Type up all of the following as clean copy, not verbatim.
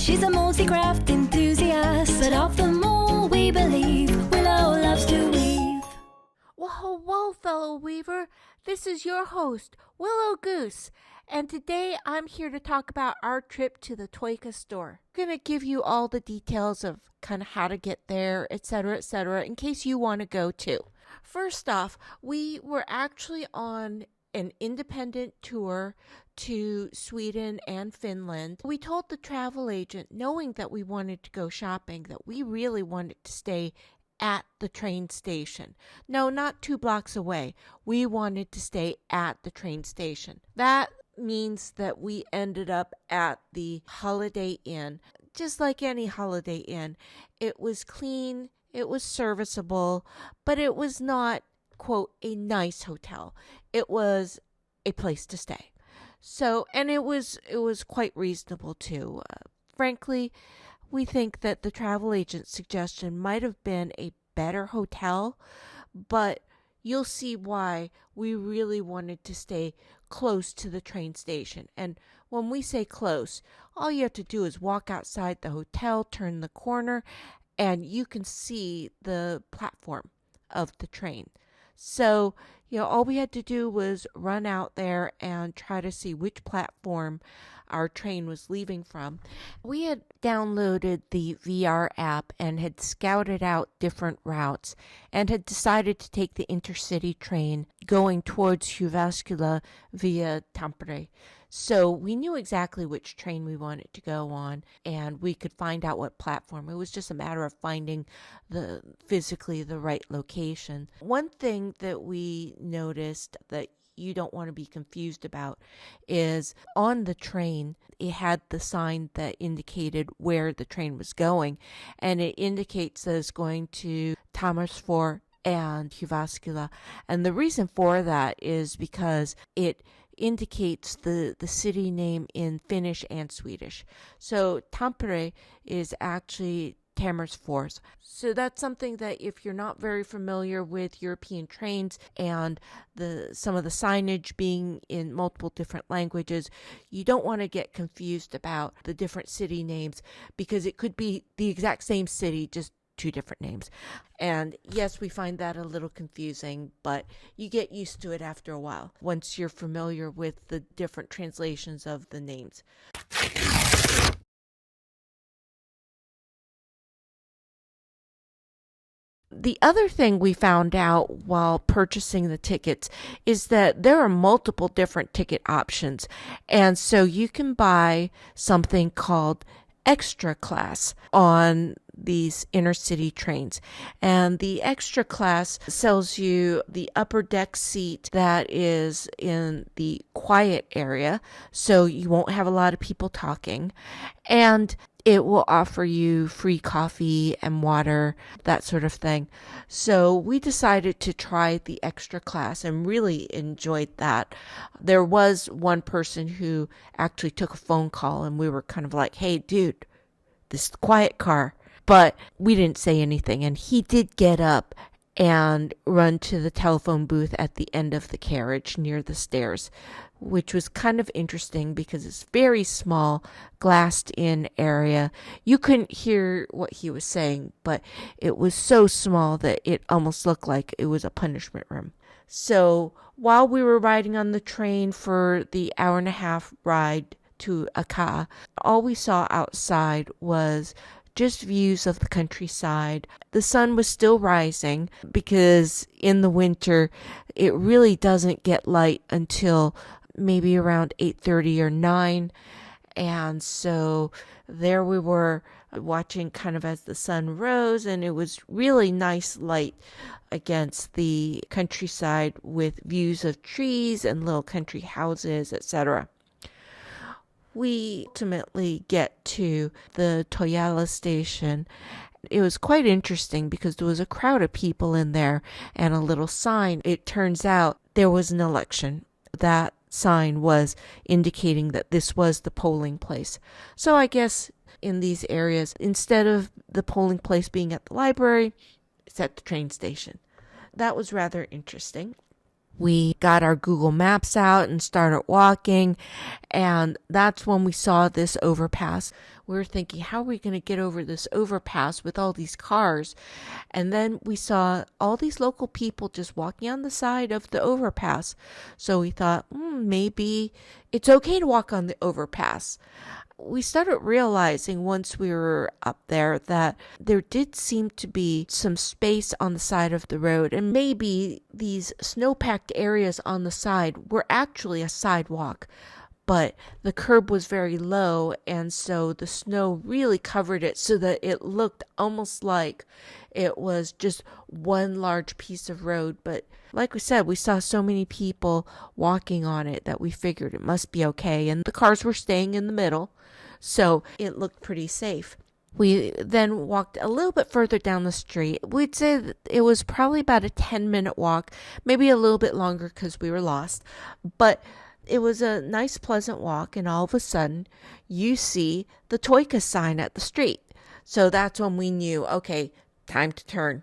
She's a multi-craft enthusiast, but of them all we believe Willow loves to weave. Well, hello, fellow weaver. This is your host, Willow Goose, and today I'm here to talk about our trip to the Toika store. I'm going to give you all the details of kind of how to get there, etc., in case you want to go too. First off, we were actually on an independent tour to Sweden and Finland. We told the travel agent, knowing that we wanted to go shopping, that we really wanted to stay at the train station. No, not 2 blocks away. We wanted to stay at the train station. That means that we ended up at the Holiday Inn. Just like any Holiday Inn, it was clean, it was serviceable, but it was not, quote, a nice hotel. It was a place to stay. So, and it was quite reasonable too. Frankly, we think that the travel agent's suggestion might have been a better hotel, but you'll see why we really wanted to stay close to the train station. And when we say close, all you have to do is walk outside the hotel, turn the corner, and you can see the platform of the train. So, all we had to do was run out there and try to see which platform our train was leaving from. We had downloaded the VR app and had scouted out different routes and had decided to take the intercity train going towards Jyväskylä via Tampere. So we knew exactly which train we wanted to go on, and we could find out what platform. It was just a matter of finding physically the right location. One thing that we noticed that you don't want to be confused about is on the train, it had the sign that indicated where the train was going, and it indicates that it's going to Tammerfors and Jyväskylä. And the reason for that is because it indicates the city name in Finnish and Swedish. So Tampere is actually Tammerfors. So that's something that if you're not very familiar with European trains and some of the signage being in multiple different languages, you don't want to get confused about the different city names, because it could be the exact same city, just 2 different names. And yes, we find that a little confusing, but you get used to it after a while once you're familiar with the different translations of the names. The other thing we found out while purchasing the tickets is that there are multiple different ticket options. And so you can buy something called extra class on these intercity trains, and the extra class sells you the upper deck seat that is in the quiet area, so you won't have a lot of people talking, and it will offer you free coffee and water, that sort of thing. So we decided to try the extra class and really enjoyed that. There was one person who actually took a phone call, and we were kind of like, hey dude, this is the quiet car. But we didn't say anything, and he did get up and run to the telephone booth at the end of the carriage near the stairs, which was kind of interesting because it's very small, glassed in area. You couldn't hear what he was saying, but it was so small that it almost looked like it was a punishment room. So while we were riding on the train for the 1.5-hour ride to Aka, all we saw outside was just views of the countryside. The sun was still rising because in the winter it really doesn't get light until maybe around 8:30 or 9. And so there we were watching kind of as the sun rose, and it was really nice light against the countryside with views of trees and little country houses, etc. We ultimately get to the Toijala station. It was quite interesting because there was a crowd of people in there and a little sign. It turns out there was an election. That sign was indicating that this was the polling place. So I guess in these areas, instead of the polling place being at the library, it's at the train station. That was rather interesting. We got our Google Maps out and started walking, and that's when we saw this overpass. We were thinking, how are we going to get over this overpass with all these cars? And then we saw all these local people just walking on the side of the overpass. So we thought, maybe it's okay to walk on the overpass. We started realizing once we were up there that there did seem to be some space on the side of the road, and maybe these snow-packed areas on the side were actually a sidewalk. But the curb was very low, and so the snow really covered it so that it looked almost like it was just one large piece of road. But like we said, we saw so many people walking on it that we figured it must be okay. And the cars were staying in the middle, so it looked pretty safe. We then walked a little bit further down the street. We'd say that it was probably about a 10-minute walk, maybe a little bit longer because we were lost. But it was a nice, pleasant walk, and all of a sudden, you see the Toika sign at the street. So that's when we knew, okay, time to turn.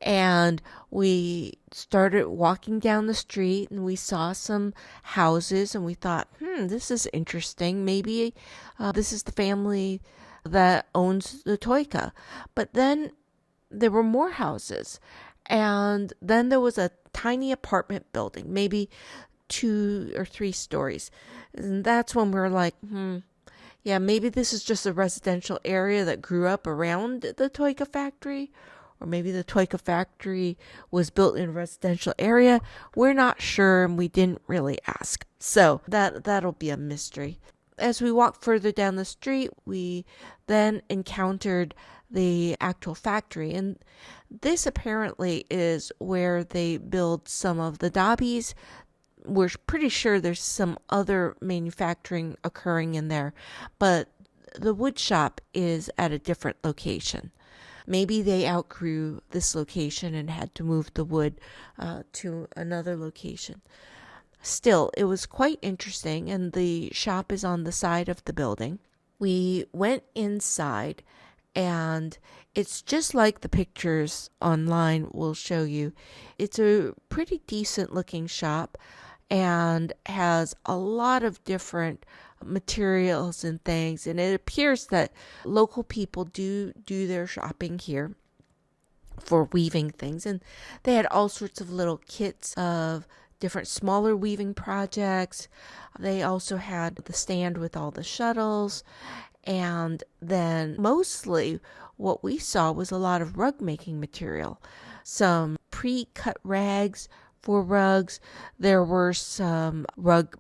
And we started walking down the street, and we saw some houses, and we thought, this is interesting. Maybe this is the family that owns the Toika. But then there were more houses, and then there was a tiny apartment building, maybe 2 or 3 stories. And that's when we were like, yeah, maybe this is just a residential area that grew up around the Toika factory, or maybe the Toika factory was built in a residential area. We're not sure, and we didn't really ask. So that'll be a mystery. As we walked further down the street, we then encountered the actual factory, and this apparently is where they build some of the dobbies. We're pretty sure there's some other manufacturing occurring in there, but the wood shop is at a different location. Maybe they outgrew this location and had to move the wood to another location. Still, it was quite interesting, and the shop is on the side of the building. We went inside, and it's just like the pictures online will show you. It's a pretty decent looking shop and has a lot of different materials and things, and it appears that local people do their shopping here for weaving things, and they had all sorts of little kits of different smaller weaving projects. They also had the stand with all the shuttles, and then mostly what we saw was a lot of rug making material, some pre-cut rags for rugs. There were some rug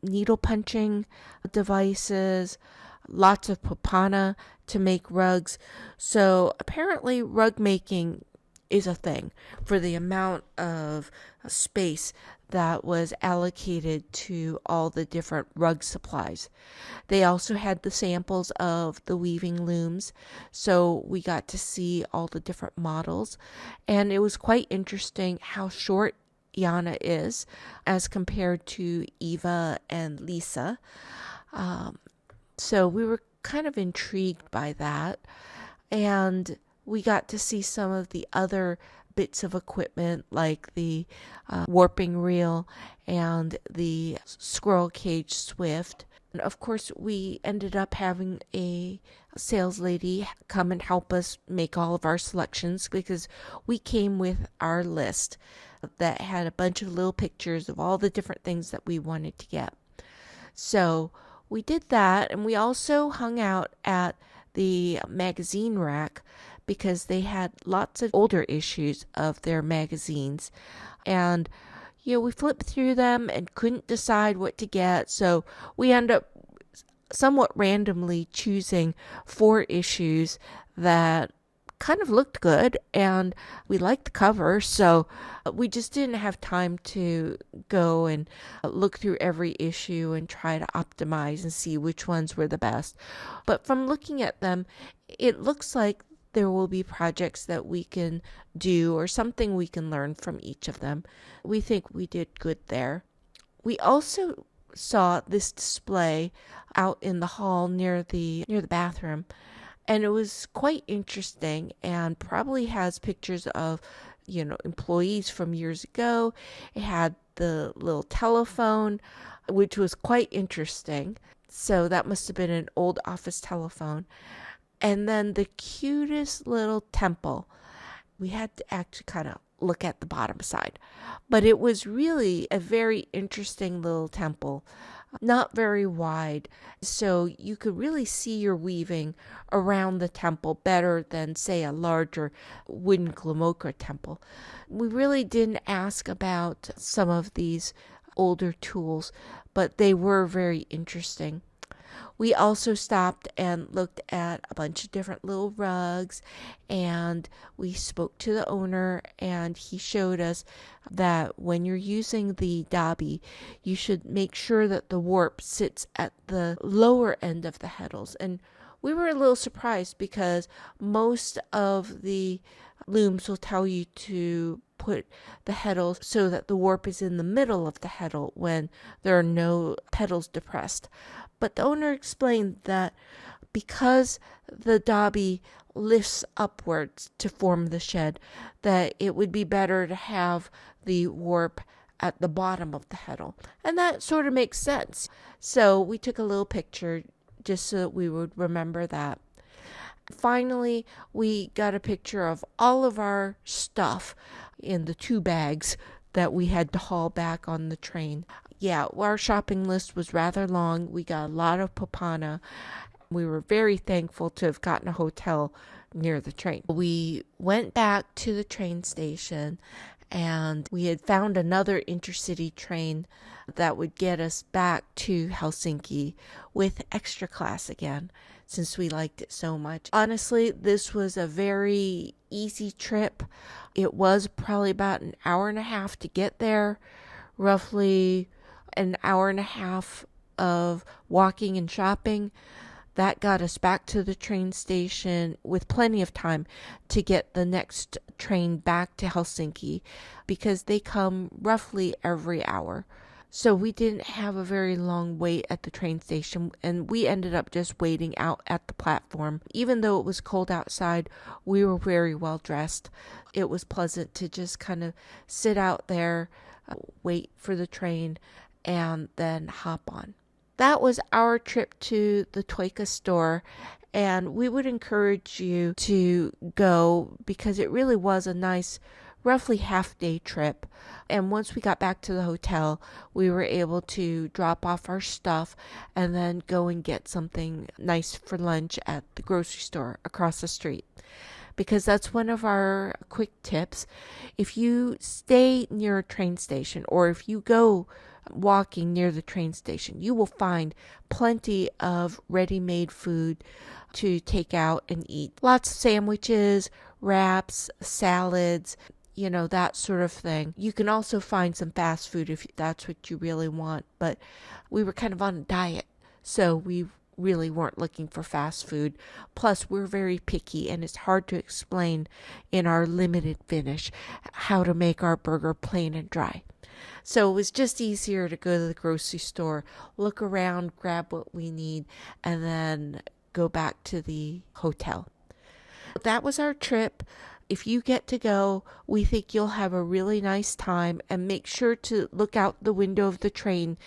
needle punching devices, lots of popana to make rugs. So apparently rug making is a thing for the amount of space that was allocated to all the different rug supplies. They also had the samples of the weaving looms, so we got to see all the different models, and it was quite interesting how short Yana is as compared to Eva and Lisa. So we were kind of intrigued by that, and we got to see some of the other bits of equipment like the warping reel and the squirrel cage Swift. And of course, we ended up having a sales lady come and help us make all of our selections, because we came with our list that had a bunch of little pictures of all the different things that we wanted to get. So we did that, and we also hung out at the magazine rack because they had lots of older issues of their magazines. And, we flipped through them and couldn't decide what to get. So we ended up somewhat randomly choosing 4 issues that kind of looked good, and we liked the cover, so we just didn't have time to go and look through every issue and try to optimize and see which ones were the best. But from looking at them, it looks like there will be projects that we can do or something we can learn from each of them. We think we did good there. We also saw this display out in the hall near the bathroom, and it was quite interesting and probably has pictures of, employees from years ago. It had the little telephone, which was quite interesting. So that must have been an old office telephone. And then the cutest little temple. We had to actually kind of look at the bottom side. But it was really a very interesting little temple, not very wide. So you could really see your weaving around the temple better than, say, a larger wooden Glomoka temple. We really didn't ask about some of these older tools, but they were very interesting. We also stopped and looked at a bunch of different little rugs, and we spoke to the owner, and he showed us that when you're using the dabi, you should make sure that the warp sits at the lower end of the heddles. And we were a little surprised because most of the looms will tell you to put the heddles so that the warp is in the middle of the heddle when there are no pedals depressed. But the owner explained that because the dabi lifts upwards to form the shed, that it would be better to have the warp at the bottom of the heddle. And that sort of makes sense. So we took a little picture just so that we would remember that. Finally, we got a picture of all of our stuff in the 2 bags that we had to haul back on the train. Yeah, our shopping list was rather long. We got a lot of popana. We were very thankful to have gotten a hotel near the train. We went back to the train station, and we had found another intercity train that would get us back to Helsinki with extra class again, since we liked it so much. Honestly, this was a very easy trip. It was probably about an hour and a half to get there, roughly an hour and a half of walking and shopping. That got us back to the train station with plenty of time to get the next train back to Helsinki, because they come roughly every hour. So we didn't have a very long wait at the train station, and we ended up just waiting out at the platform. Even though it was cold outside, we were very well dressed. It was pleasant to just kind of sit out there, wait for the train, and then hop on. That was our trip to the Toika store, and we would encourage you to go because it really was a nice, roughly half-day trip. And once we got back to the hotel, we were able to drop off our stuff and then go and get something nice for lunch at the grocery store across the street. Because that's one of our quick tips. If you stay near a train station, or if you go walking near the train station, you will find plenty of ready-made food to take out and eat. Lots of sandwiches, wraps, salads, that sort of thing. You can also find some fast food if that's what you really want, but we were kind of on a diet, so we really weren't looking for fast food. Plus, we're very picky, and it's hard to explain in our limited finish how to make our burger plain and dry. So it was just easier to go to the grocery store, look around, grab what we need, and then go back to the hotel. That was our trip. If you get to go, we think you'll have a really nice time, and make sure to look out the window of the train.